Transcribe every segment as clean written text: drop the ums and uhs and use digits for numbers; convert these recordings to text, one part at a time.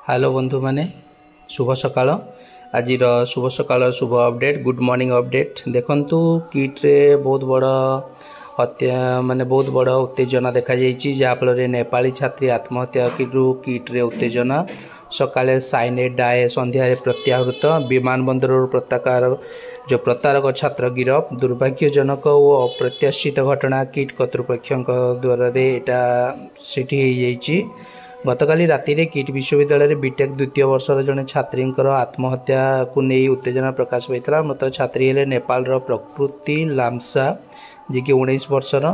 Hello बंधु माने शुभ सकाळ आज शुभ सकाळ शुभ अपडेट गुड मॉर्निंग अपडेट देखंतु किट रे बहुत बड़ हत्या माने बहुत बड़ उत्तेजना देखा जाइए जहाँफल नेपाली छात्री आत्महत्या किट रे उत्तेजना सकाळे साइनेट डाए संध्यारे प्रत्याहृत विमान बंदर प्रत्याकार जो प्रतारक छात्र गिरफ दुर्भाग्यजनक और अप्रत्याशित घटना किट कर्तृपक्ष द्वारा सेठी गतकाली राति किट विश्वविद्यालय बीटेक द्वितीय वर्षर जड़े छात्री आत्महत्या को नहीं उत्तेजना प्रकाश पाई मृत छात्री हेले नेपाल प्रकृति लामसा जी कि 19 वर्षर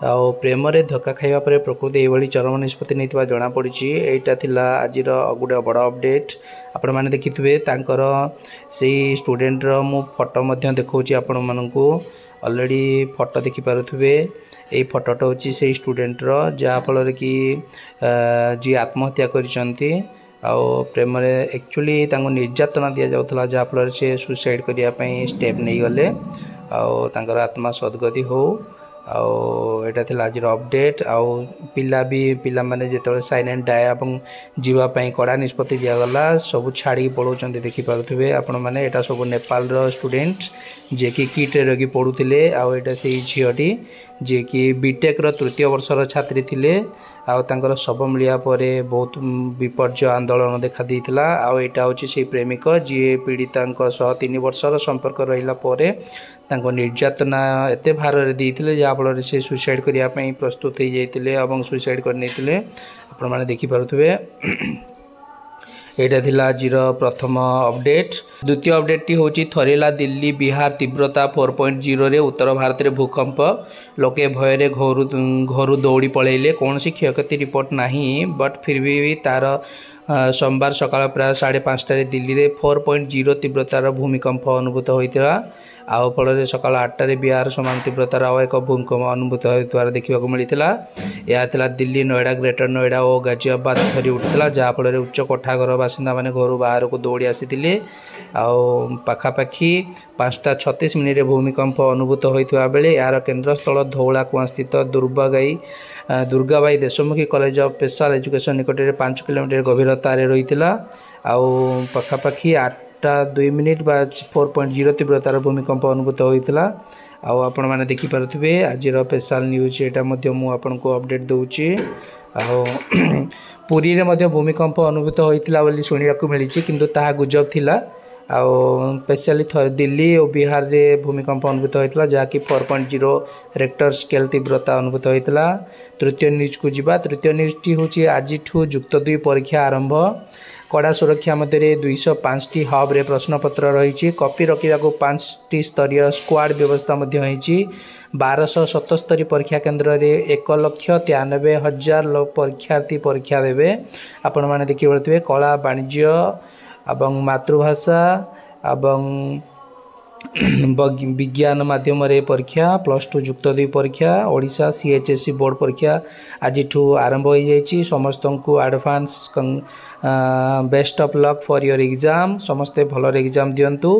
प्रेम रे धक्का खाइबा पर प्रकृति ये चरम निष्पत्ति नहीं जमापड़ी यहाँ आज गोटे बड़ अपडेट आपण मैंने देखिथे से स्टूडेंट मु फोटो देखा आपण मानक अलरेडी फोटो देखिपे यही फोटोटा हूँ से स्टूडेंट जहाँफल कि जी आत्महत्या करिसेंती प्रेम एक्चुअली निर्यातना दि जाऊला जहाँफल से सुसाइड करने स्टेप नहीं गले आत्मा सद्गति हो यहाँ थी आज अपडेट पिला भी पिला माने जो साइलेंट डाया जीवाई कड़ा निष्पत्ति दिगला सब छाड़ी पढ़ाऊँ देखिपे आपण मैंने यहाँ सब नेपाल स्टूडेंट जे कि किटे रही पढ़ुले आटा से झीटी जे कि बीटेक तृतीय वर्षर छात्री थिले आर शव मिलिया बहुत विपर्य आंदोलन देखा देता आईटा हूँ से प्रेमिक जी पीड़िता 3 वर्षर संपर्क रहा निर्यातना एत भार देते जहाँफल से सुसाइड करने प्रस्तुत हो जाते सुसाइड करते आपण मैंने देखिपे यहाँ थी आज प्रथम अपडेट द्वितीय अपडेट टी हूँ थरेला दिल्ली बिहार तीव्रता 4.0 रे उत्तर भारत में भूकंप लोके भय घर दौड़ी पलैले कौन सी क्षयक्षति रिपोर्ट नहीं बट फिर भी तार सोमवार सकाळ प्राय 5:30 दिल्ली में 4.0 तीव्रतार भूमिकंप अनुभूत होता फल सकाळ 8टार बिहार समान तीव्रतार एक भूकंप अनुभूत होता देखा मिलता यह दिल्ली नोएडा ग्रेटर नोएडा और गाजियाबाद थरी उठता जहाँफल उच्च कोठाघर बासिंदा मैंने घर बाहर को दौड़ी आसी पाखापाखि 5:36 भूमिकंप अनुभूत होता बेले यार केन्द्रस्थल धौलाकुआ स्थित Durgabai Deshmukhi college of special education निकट में 5 किलोमीटर गभीरतार रही पाखापाखि 8:02 बा 4.0 तीव्रतार भूमिकंप अनुभूत होता आपण मैंने देखिपे आज स्पेशल न्यूज यहाँ मुझे अपडेट दूची पुरी में भूमिकंप अनुभूत होता शुणा मिली किंतु ताहा गुजब थिला स्पेशली दिल्ली और बिहार रे भूमिकंप अनुभूत होता जहाँकि 4.0 रेक्टर स्केल तीव्रता अनुभूत होता तृतीय न्यूज को जीवा तृतीय न्यूज टी हूँ आज युक्त 2 परीक्षा आरंभ कड़ा सुरक्षा मध्य 205 हब रे प्रश्नपत्र रही कॉपी रखा 5 स्तरीय स्क्वाड व्यवस्था 1277 परीक्षा केन्द्र में 1,93,000 परीक्षार्थी परीक्षा देवे आपण मैंने देखिए कला वाणिज्य एवं मातृभाषा एवं विज्ञान माध्यम परीक्षा +2 युक्त 2 परीक्षा ओडिशा CHSE बोर्ड परीक्षा आज आरंभ हो जाइए समस्त को advance best of luck for your exam समस्ते भल एग्जाम दिंतु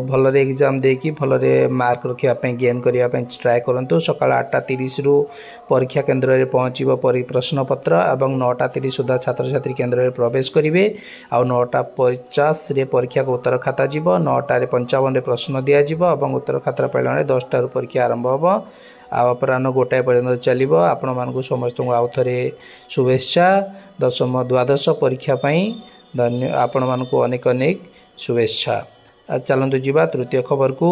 भल एग्जाम देकी भल मार्क रखापी गेन करने ट्राए करूँ सकाल 8:30 रु परीक्षा केन्द्र में पहुँचब प्रश्नपत्र और 9:30 सुधा छात्र छात्री केन्द्र में प्रवेश करेंगे आ 9:50 परीक्षा को उत्तर खाता जीव 9:55 प्रश्न दिज्व और उत्तर खाता पाइला 10टार परीक्षा आरंभ हम अपराह 1टाए पर्यटन चलो आपण मानक समस्त आउ थे शुभेच्छा दशम द्वादश परीक्षा धन्य आपण मानक अनेक अनेक शुभेच्छा चलतु जीवा तृतीय खबर को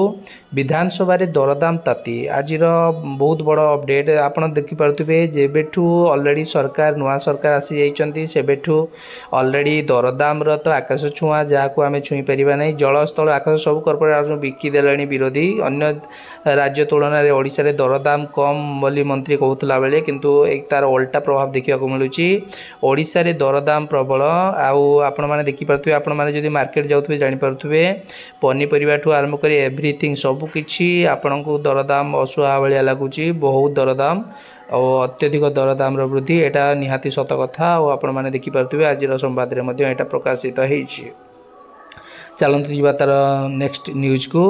विधानसभा दरदाम ताती आज बहुत बड़ अपडेट आप देखिपे जेबेठू अलरेडी सरकार नुआ सरकार आसी जाइए सेबेठू अलरेडी दरदाम तो आकाश छुआ जहाँ को आम छुई पार ना जल स्थल आकाश सब कॉर्पोरेट बिकिदे विरोधी अन्य राज्य तुलन में ओडिशा रे दरदाम कम बोली मंत्री कहूला बेले किंतु एक तार उल्टा प्रभाव देखा मिलूँ ओडिशा रे दरदाम प्रबल आपण मैंने देखिपे आपण मैंने जब मार्केट जाऊे जानीपे पनीपरिया ठू आरंभ कर एवरीथिंग सबकि आपण को दरदाम असुहा भाया लगुच बहुत दरदाम और अत्यधिक दरदाम वृद्धि यहाँ निहाती सत कथा आपण मैंने देखिपे आज संवाद में यहाँ प्रकाशित हो चलतु जी तार नेक्स्ट न्यूज को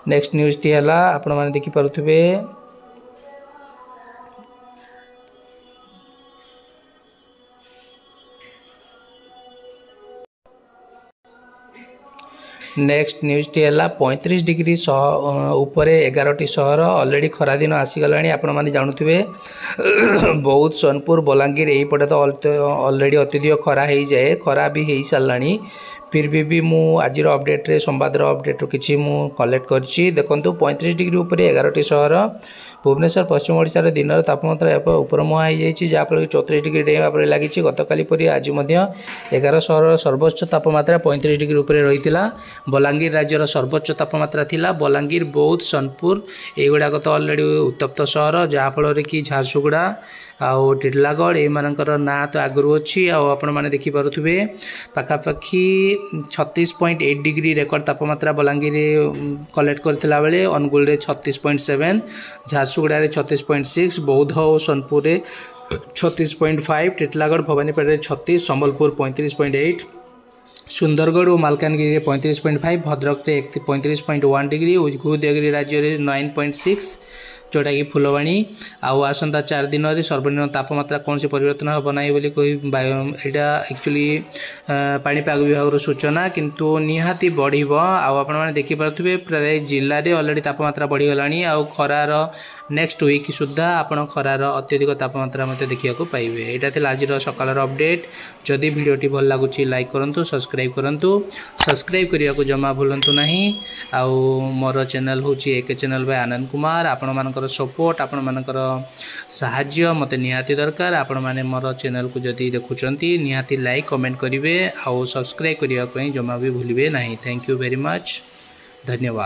नेक्स्ट न्यूज टी है आपण मैंने देखिपे नेक्स्ट न्यूज़ टी है 35 डिग्री उपरे 11टी सहर ऑलरेडी खरा दिन आसीगला आपण मैंने जानूे बौद्ध सोनपुर बलांगीर यहीपटे तो ऑलरेडी अत्यधिक खरा हो जाए खरा भी हो सारा फिर भी मु आज अपडेट रे संवाद अपडेट किसी मु कलेक्ट करछि देखो 35 डिग्री उपरे 11टी सहर भुवनेश्वर पश्चिम ओडिशार दिन तापमात्रा ऊपर मुहां हो जाए जहाँफल 34 डिग्री डेवा पर लगी गतकाली परी आज 11 सहर सर्वोच्च तापमात्रा 35 डिग्री उपरे रही बलांगीर राज्यर सर्वोच्च तापमात्रा थिला बलांगीर बौद्ध सोनपुर युड़ाक तो ऑलरेडी उत्तप्त सहर जहाँफल कि झारसुगुड़ा आउ टिटलागढ़ एमानकर ना तो आगु अच्छी आपण मैंने देखिपे पाखापाखि 36.8 डिग्री रेकर्ड तापमात्रा बलांगीर कलेक्ट करथिला बेले अनुगुल रे 36.7 झारसुगुड़ा रे 36.6 बौद्ध और सोनपुर रे 36.5 टिटलागढ़ भवानीपेट रे 36 संबलपुर 35.8 सुंदरगढ़ और मालकानगिरी 35.5 भद्रक रे 35.1 डिग्री उदयगिरी राज्य रे 9.6 जोटा कि फुलवाणी आउ आसंता 4 दिन में सर्वनिम्न तापमात्रा कौन से परिवर्तन हम ना यहाँ एक्चुअली पाणीपाग विभाग सूचना किंतु निहाती बढ़ आपण मैंने देखिपे प्राय जिले में ऑलरेडी तापमात्रा बढ़ीगला आउ खरार नेक्स्ट वीक सुधा आपण खरार अत्यधिक तापमात्रा मत देखा पाइबे। यहाँ थी आज सकाल अपडेट जदि भिडियोटी भल लगुच लाइक करूँ सब्सक्राइब करूँ सब्सक्राइब करने को जमा भूलु ना आउ मोर चैनल हूँ AK channel bye Anand Kumar आपण मान सपोर्ट आपण मानकर साहाय्य मते निहाती दरकार आपण माने मोर चैनल को जदि देखुचंती निहाती लाइक कमेंट करिवे आउ सब्सक्राइब करिया पई जमा भी भूलिबे नाही। थैंक यू वेरी मच धन्यवाद।